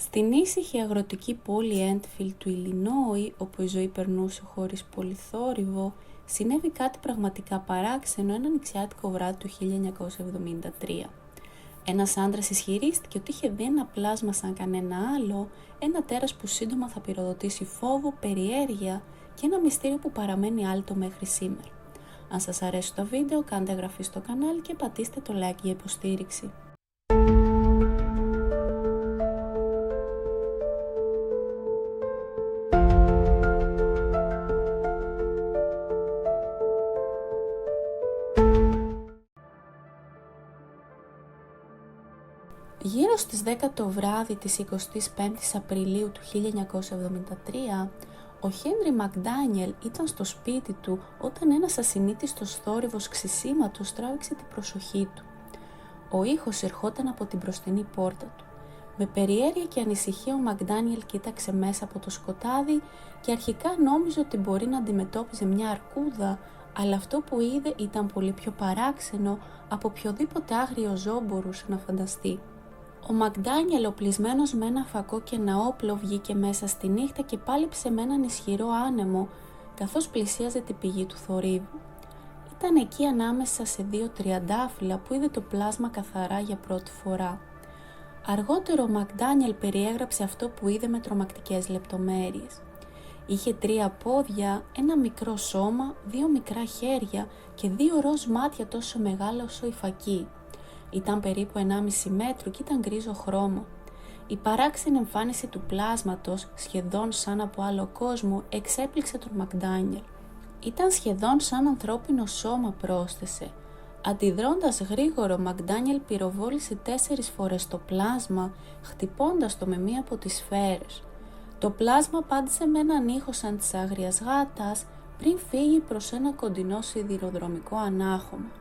Στην ήσυχη αγροτική πόλη Έντφιλ του Ιλινόι, όπου η ζωή περνούσε χωρίς πολύ θόρυβο, συνέβη κάτι πραγματικά παράξενο ένα νηξιάτικο βράδυ του 1973. Ένας άντρας ισχυρίστηκε ότι είχε δει ένα πλάσμα σαν κανένα άλλο, ένα τέρας που σύντομα θα πυροδοτήσει φόβο, περιέργεια και ένα μυστήριο που παραμένει άλυτο μέχρι σήμερα. Αν σας αρέσει το βίντεο, κάντε εγγραφή στο κανάλι και πατήστε το like για υποστήριξη. Γύρω στις 10 το βράδυ της 25ης Απριλίου του 1973, ο Χένρι Μακντάνιελ ήταν στο σπίτι του όταν ένας ασυνήθιστος θόρυβος ξυσίματος τράβηξε την προσοχή του. Ο ήχος ερχόταν από την μπροστινή πόρτα του. Με περιέργεια και ανησυχία ο Μακντάνιελ κοίταξε μέσα από το σκοτάδι και αρχικά νόμιζε ότι μπορεί να αντιμετώπιζε μια αρκούδα, αλλά αυτό που είδε ήταν πολύ πιο παράξενο από οποιοδήποτε άγριο ζώο μπορούσε να φανταστεί. Ο Μακντάνιελ, οπλισμένος με ένα φακό και ένα όπλο, βγήκε μέσα στη νύχτα και πάλεψε με έναν ισχυρό άνεμο, καθώς πλησίαζε την πηγή του θορύβου. Ήταν εκεί ανάμεσα σε δύο τριαντάφυλλα που είδε το πλάσμα καθαρά για πρώτη φορά. Αργότερο ο Μακντάνιελ περιέγραψε αυτό που είδε με τρομακτικές λεπτομέρειες. Είχε 3 πόδια, ένα μικρό σώμα, 2 μικρά χέρια και 2 ροζ μάτια τόσο μεγάλα όσο η φακή. Ήταν περίπου 1,5 μέτρο και ήταν γκρίζο χρώμα. Η παράξενη εμφάνιση του πλάσματος, σχεδόν σαν από άλλο κόσμο, εξέπληξε τον Μακντάνιελ. Ήταν σχεδόν σαν ανθρώπινο σώμα, πρόσθεσε. Αντιδρώντας γρήγορα, ο Μακντάνιελ πυροβόλησε 4 φορές το πλάσμα, χτυπώντας το με μία από τις σφαίρες. Το πλάσμα απάντησε με έναν ήχο σαν της άγριας γάτας πριν φύγει προς ένα κοντινό σιδηροδρομικό ανάχωμα.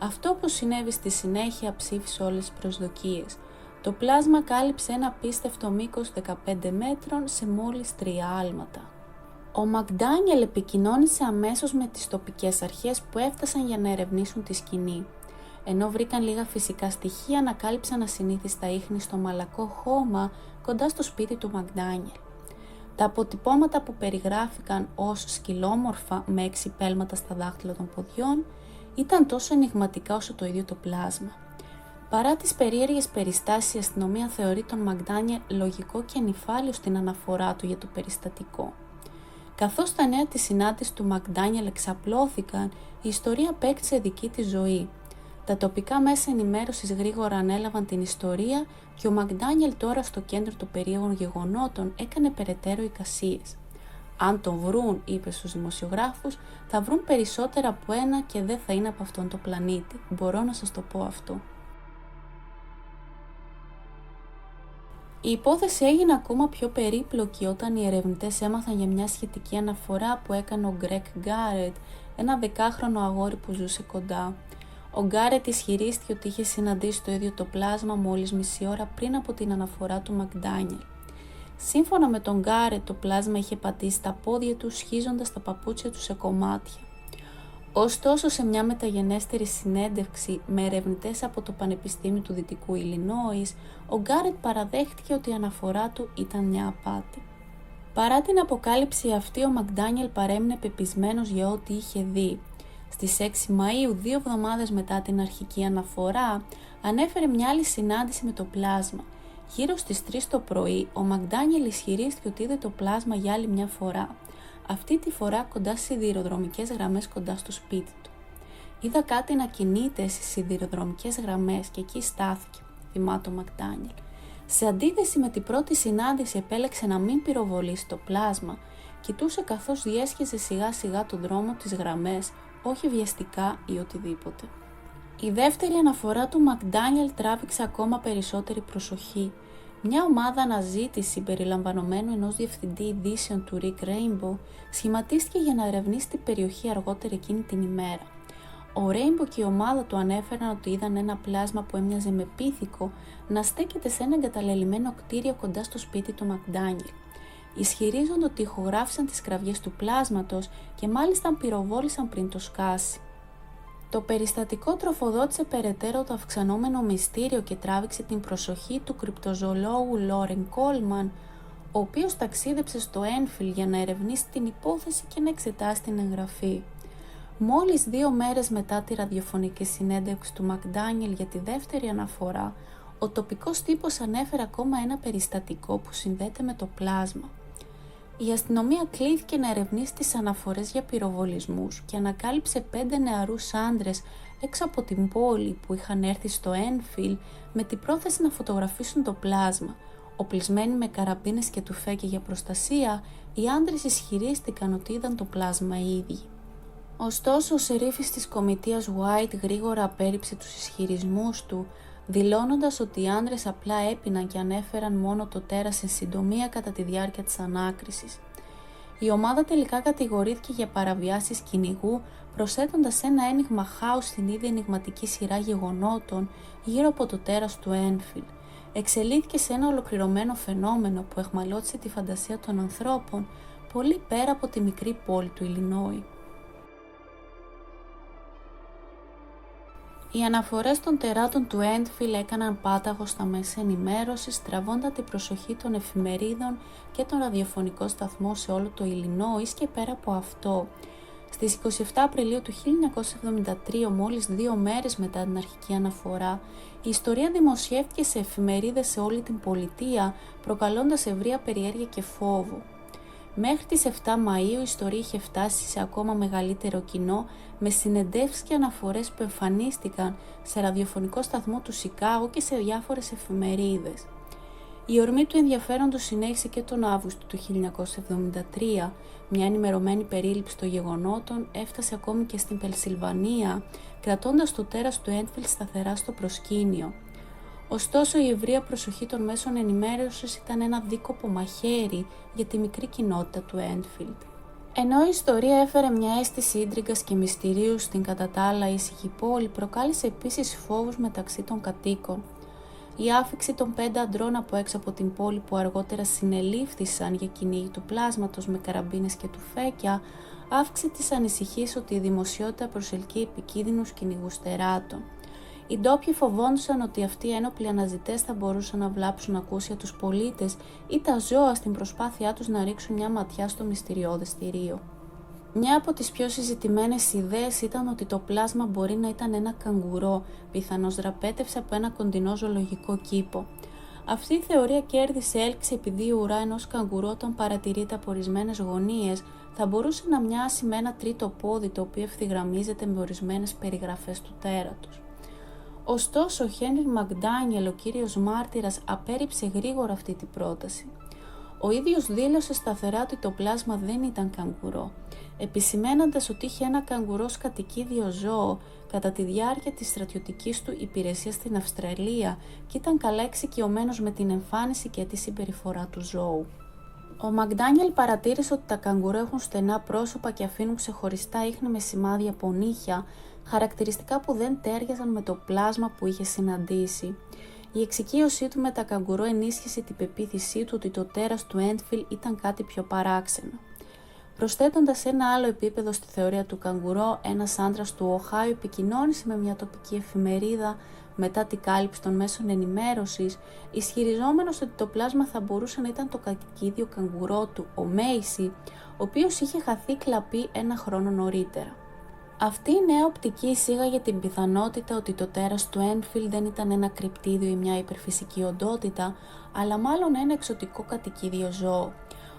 Αυτό που συνέβη στη συνέχεια ψήφισε όλες τις προσδοκίες. Το πλάσμα κάλυψε ένα απίστευτο μήκος 15 μέτρων σε μόλις 3 άλματα. Ο Μακντάνιελ επικοινώνησε αμέσως με τις τοπικές αρχές που έφτασαν για να ερευνήσουν τη σκηνή. Ενώ βρήκαν λίγα φυσικά στοιχεία, ανακάλυψαν ασυνήθιστα ίχνη στο μαλακό χώμα κοντά στο σπίτι του Μακντάνιελ. Τα αποτυπώματα που περιγράφηκαν ως σκυλόμορφα με 6 πέλματα στα δάχτυλα των ποδιών ήταν τόσο ενιγματικά όσο το ίδιο το πλάσμα. Παρά τις περίεργες περιστάσεις, η αστυνομία θεωρεί τον Μακντάνιελ λογικό και ανυφάλιο στην αναφορά του για το περιστατικό. Καθώς τα νέα της συνάντησης του Μακντάνιελ εξαπλώθηκαν, η ιστορία απέκτησε δική της ζωή. Τα τοπικά μέσα ενημέρωσης γρήγορα ανέλαβαν την ιστορία και ο Μακντάνιελ, τώρα στο κέντρο των περίεργων γεγονότων, έκανε περαιτέρω εικασίες. «Αν τον βρουν», είπε στους δημοσιογράφους, «θα βρουν περισσότερα από ένα και δεν θα είναι από αυτόν τον πλανήτη. Μπορώ να σας το πω αυτό». Η υπόθεση έγινε ακόμα πιο περίπλοκη όταν οι ερευνητές έμαθαν για μια σχετική αναφορά που έκανε ο Γκρέγκ Γκάρετ, ένα 10χρονο αγόρι που ζούσε κοντά. Ο Γκάρετ ισχυρίστηκε ότι είχε συναντήσει το ίδιο το πλάσμα μόλις μισή ώρα πριν από την αναφορά του Μακντάνιελ. Σύμφωνα με τον Γκάρετ, το πλάσμα είχε πατήσει τα πόδια του, σχίζοντας τα παπούτσια του σε κομμάτια. Ωστόσο, σε μια μεταγενέστερη συνέντευξη με ερευνητές από το Πανεπιστήμιο του Δυτικού Ιλινόης, ο Γκάρετ παραδέχτηκε ότι η αναφορά του ήταν μια απάτη. Παρά την αποκάλυψη αυτή, ο Μακντάνιελ παρέμεινε πεπισμένος για ό,τι είχε δει. Στις 6 Μαΐου, 2 εβδομάδες μετά την αρχική αναφορά, ανέφερε μια άλλη συνάντηση με το πλάσμα. Γύρω στις 3 το πρωί, ο Μακντάνιελ ισχυρίστηκε ότι είδε το πλάσμα για άλλη μια φορά. Αυτή τη φορά κοντά στις σιδηροδρομικές γραμμές κοντά στο σπίτι του. «Είδα κάτι να κινείται στις σιδηροδρομικές γραμμές και εκεί στάθηκε», θυμάται ο Μακντάνιελ. Σε αντίθεση με την πρώτη συνάντηση, επέλεξε να μην πυροβολήσει το πλάσμα. Κοιτούσε καθώς διέσχιζε σιγά σιγά τον δρόμο, τις γραμμές, όχι βιαστικά ή οτιδήποτε. Η δεύτερη αναφορά του Μακντάνιελ τράβηξε ακόμα περισσότερη προσοχή. Μια ομάδα αναζήτηση περιλαμβανομένου ενός διευθυντή ειδήσεων του Rick Rainbow σχηματίστηκε για να ερευνήσει την περιοχή αργότερα εκείνη την ημέρα. Ο Rainbow και η ομάδα του ανέφεραν ότι είδαν ένα πλάσμα που έμοιαζε με πίθηκο να στέκεται σε ένα εγκαταλελειμμένο κτίριο κοντά στο σπίτι του Μακντάνιελ. Ισχυρίζονται ότι ηχογράφησαν τις κραυγές του πλάσματος και μάλιστα πυροβόλησαν πριν το σκάσει. Το περιστατικό τροφοδότησε περαιτέρω το αυξανόμενο μυστήριο και τράβηξε την προσοχή του κρυπτοζωολόγου Λόρεν Κόλμαν, ο οποίος ταξίδεψε στο Ένφιλ για να ερευνήσει την υπόθεση και να εξετάσει την εγγραφή. Μόλις 2 μέρες μετά τη ραδιοφωνική συνέντευξη του Μακντάνιελ για τη δεύτερη αναφορά, ο τοπικός τύπος ανέφερε ακόμα ένα περιστατικό που συνδέεται με το πλάσμα. Η αστυνομία κλήθηκε να ερευνήσει τις αναφορές για πυροβολισμούς και ανακάλυψε 5 νεαρούς άντρες έξω από την πόλη που είχαν έρθει στο Ένφιλ με την πρόθεση να φωτογραφίσουν το πλάσμα. Οπλισμένοι με καραμπίνες και τουφέκια για προστασία, οι άντρες ισχυρίστηκαν ότι είδαν το πλάσμα οι ίδιοι. Ωστόσο, ο σερίφης της κομιτείας White γρήγορα απέρριψε τους ισχυρισμούς του, δηλώνοντας ότι οι άντρες απλά έπιναν και ανέφεραν μόνο το τέρας σε συντομία κατά τη διάρκεια της ανάκρισης. Η ομάδα τελικά κατηγορήθηκε για παραβιάσεις κυνηγού, προσθέτοντας ένα ένιγμα χάους στην ήδη ενιγματική σειρά γεγονότων γύρω από το τέρας του Ένφιλ. Εξελίχθηκε σε ένα ολοκληρωμένο φαινόμενο που αιχμαλώτισε τη φαντασία των ανθρώπων πολύ πέρα από τη μικρή πόλη του Ιλινόι. Οι αναφορές των τεράτων του Ένφιλ έκαναν πάταγο στα μέσα ενημέρωσης, τραβώντας την προσοχή των εφημερίδων και των ραδιοφωνικών σταθμών σε όλο το Ιλινόις και πέρα από αυτό. Στις 27 Απριλίου του 1973, μόλις 2 μέρες μετά την αρχική αναφορά, η ιστορία δημοσιεύτηκε σε εφημερίδες σε όλη την πολιτεία, προκαλώντας ευρεία περιέργεια και φόβο. Μέχρι τις 7 Μαΐου η ιστορία είχε φτάσει σε ακόμα μεγαλύτερο κοινό, με συνεντεύξεις και αναφορές που εμφανίστηκαν σε ραδιοφωνικό σταθμό του Σικάγο και σε διάφορες εφημερίδες. Η ορμή του ενδιαφέροντος συνέχισε και τον Αύγουστο του 1973. Μια ενημερωμένη περίληψη των γεγονότων έφτασε ακόμη και στην Πενσιλβανία, κρατώντας το τέρας του Ένφιλ σταθερά στο προσκήνιο. Ωστόσο, η ευρεία προσοχή των μέσων ενημέρωσης ήταν ένα δίκοπο μαχαίρι για τη μικρή κοινότητα του Ένφιλντ. Ενώ η ιστορία έφερε μια αίσθηση ίντριγκας και μυστηρίου στην κατά τα άλλα ήσυχη πόλη, προκάλεσε επίσης φόβους μεταξύ των κατοίκων. Η άφιξη των 5 αντρών από έξω από την πόλη που αργότερα συνελήφθησαν για κυνήγι του πλάσματος με καραμπίνες και τουφέκια, αύξησε τις ανησυχίες ότι η δημοσιότητα προσελκύει επικίνδυνους κυνηγούς τεράτων. Οι ντόπιοι φοβόντουσαν ότι αυτοί οι ένοπλοι αναζητές θα μπορούσαν να βλάψουν ακούσια τους πολίτες ή τα ζώα στην προσπάθειά τους να ρίξουν μια ματιά στο μυστηριώδες θηρίο. Μια από τις πιο συζητημένες ιδέες ήταν ότι το πλάσμα μπορεί να ήταν ένα καγκουρό, πιθανώς δραπέτευσε από ένα κοντινό ζωολογικό κήπο. Αυτή η θεωρία κέρδισε έλξη επειδή η ουρά ενός καγκουρού, όταν παρατηρείται από ορισμένες γωνίες, θα μπορούσε να μοιάσει με ένα τρίτο πόδι το οποίο ευθυγραμμίζεται με ορισμένες περιγραφές του τέρατος. Ωστόσο, ο Χένρι Μακντάνιελ, ο κύριος μάρτυρας, απέρριψε γρήγορα αυτή την πρόταση. Ο ίδιος δήλωσε σταθερά ότι το πλάσμα δεν ήταν καγκουρό, επισημένοντας ότι είχε ένα καγκουρό ως κατοικίδιο ζώο κατά τη διάρκεια της στρατιωτικής του υπηρεσίας στην Αυστραλία και ήταν καλά εξοικειωμένος με την εμφάνιση και τη συμπεριφορά του ζώου. Ο Μακντάνιελ παρατήρησε ότι τα καγκουρό έχουν στενά πρόσωπα και αφήνουν ξεχωριστά ίχνη με σημάδια από νύχια, χαρακτηριστικά που δεν τέριαζαν με το πλάσμα που είχε συναντήσει. Η εξοικείωσή του με τα καγκουρό ενίσχυσε την πεποίθησή του ότι το τέρας του Ένφιλ ήταν κάτι πιο παράξενο. Προσθέτοντας ένα άλλο επίπεδο στη θεωρία του καγκουρό, ένας άντρας του Οχάιο επικοινώνησε με μια τοπική εφημερίδα μετά την κάλυψη των μέσων ενημέρωσης, ισχυριζόμενος ότι το πλάσμα θα μπορούσε να ήταν το κατοικίδιο καγκουρό του, ο Μέισι, ο οποίος είχε χαθεί κλαπεί 1 χρόνο νωρίτερα. Αυτή η νέα οπτική εισήγαγε την πιθανότητα ότι το τέρας του Ένφιλ δεν ήταν ένα κρυπτίδιο ή μια υπερφυσική οντότητα, αλλά μάλλον ένα εξωτικό κατοικίδιο ζώο.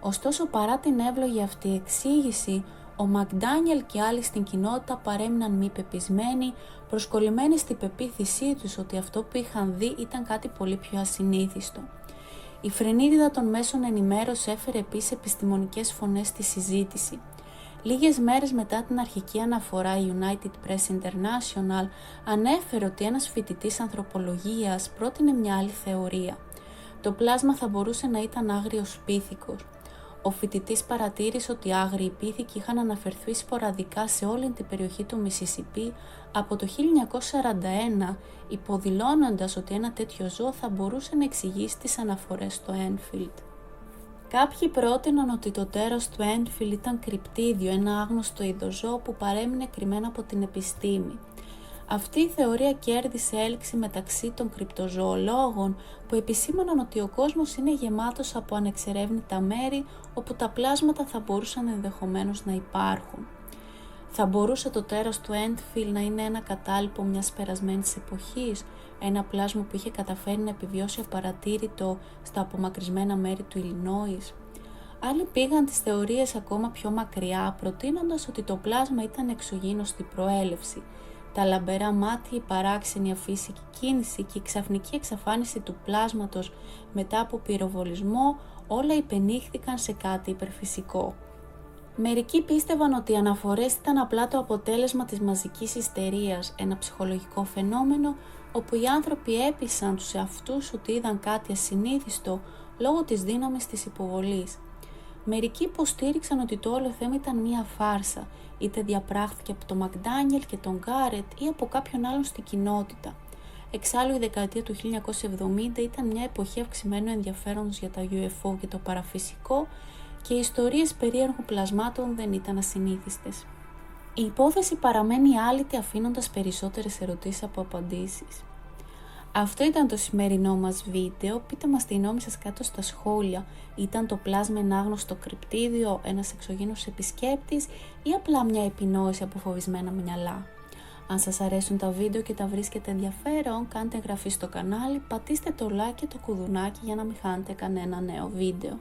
Ωστόσο, παρά την εύλογη αυτή εξήγηση, ο Μακντάνιελ και άλλοι στην κοινότητα παρέμειναν μη πεπισμένοι, προσκολλημένοι στην πεποίθησή τους ότι αυτό που είχαν δει ήταν κάτι πολύ πιο ασυνήθιστο. Η φρενίτιδα των μέσων ενημέρωσης έφερε επίσης επιστημονικές φωνές στη συζήτηση. Λίγες μέρες μετά την αρχική αναφορά, η United Press International ανέφερε ότι ένας φοιτητής ανθρωπολογίας πρότεινε μια άλλη θεωρία. Το πλάσμα θα μπορούσε να ήταν άγριος πίθηκος. Ο φοιτητής παρατήρησε ότι άγριοι πίθηκοι είχαν αναφερθεί σποραδικά σε όλη την περιοχή του Μισισιπί από το 1941, υποδηλώνοντας ότι ένα τέτοιο ζώο θα μπορούσε να εξηγήσει τις αναφορές στο Ένφιλντ. Κάποιοι πρότειναν ότι το τέρας του Ένφιλντ ήταν κρυπτίδιο, ένα άγνωστο ειδωζώο που παρέμεινε κρυμμένο από την επιστήμη. Αυτή η θεωρία κέρδισε έλξη μεταξύ των κρυπτοζωολόγων που επισήμαναν ότι ο κόσμος είναι γεμάτος από ανεξερεύνητα μέρη όπου τα πλάσματα θα μπορούσαν ενδεχομένως να υπάρχουν. Θα μπορούσε το τέρας του Έντφιλ να είναι ένα κατάλοιπο μιας περασμένης εποχής, ένα πλάσμα που είχε καταφέρει να επιβιώσει απαρατήρητο στα απομακρυσμένα μέρη του Ιλινόης. Άλλοι πήγαν τις θεωρίες ακόμα πιο μακριά, προτείνοντας ότι το πλάσμα ήταν εξωγήινος στην προέλευση. Τα λαμπερά μάτια, η παράξενη αφύσικη κίνηση και η ξαφνική εξαφάνιση του πλάσματος μετά από πυροβολισμό, όλα υπενήχθηκαν σε κάτι υπερφυσικό. Μερικοί πίστευαν ότι οι αναφορές ήταν απλά το αποτέλεσμα της μαζικής ιστερίας, ένα ψυχολογικό φαινόμενο όπου οι άνθρωποι έπεισαν τους εαυτούς ότι είδαν κάτι ασυνήθιστο λόγω της δύναμης της υποβολής. Μερικοί υποστήριξαν ότι το όλο θέμα ήταν μία φάρσα, είτε διαπράχθηκε από τον Μακντάνιελ και τον Γκάρετ ή από κάποιον άλλον στην κοινότητα. Εξάλλου η δεκαετία του 1970 ήταν μια εποχή αυξημένου ενδιαφέροντος για τα UFO και το παραφυσικό και οι ιστορίες περίεργων πλασμάτων δεν ήταν ασυνήθιστες. Η υπόθεση παραμένει άλυτη αφήνοντας περισσότερες ερωτήσεις από απαντήσεις. Αυτό ήταν το σημερινό μας βίντεο. Πείτε μας τη γνώμη σας κάτω στα σχόλια. Ήταν το πλάσμα ένα άγνωστο κρυπτίδιο, ένας εξωγήινος επισκέπτης ή απλά μια επινόηση από φοβισμένα μυαλά? Αν σας αρέσουν τα βίντεο και τα βρίσκετε ενδιαφέρον, κάντε εγγραφή στο κανάλι, πατήστε το like και το κουδουνάκι για να μην χάνετε κανένα νέο βίντεο.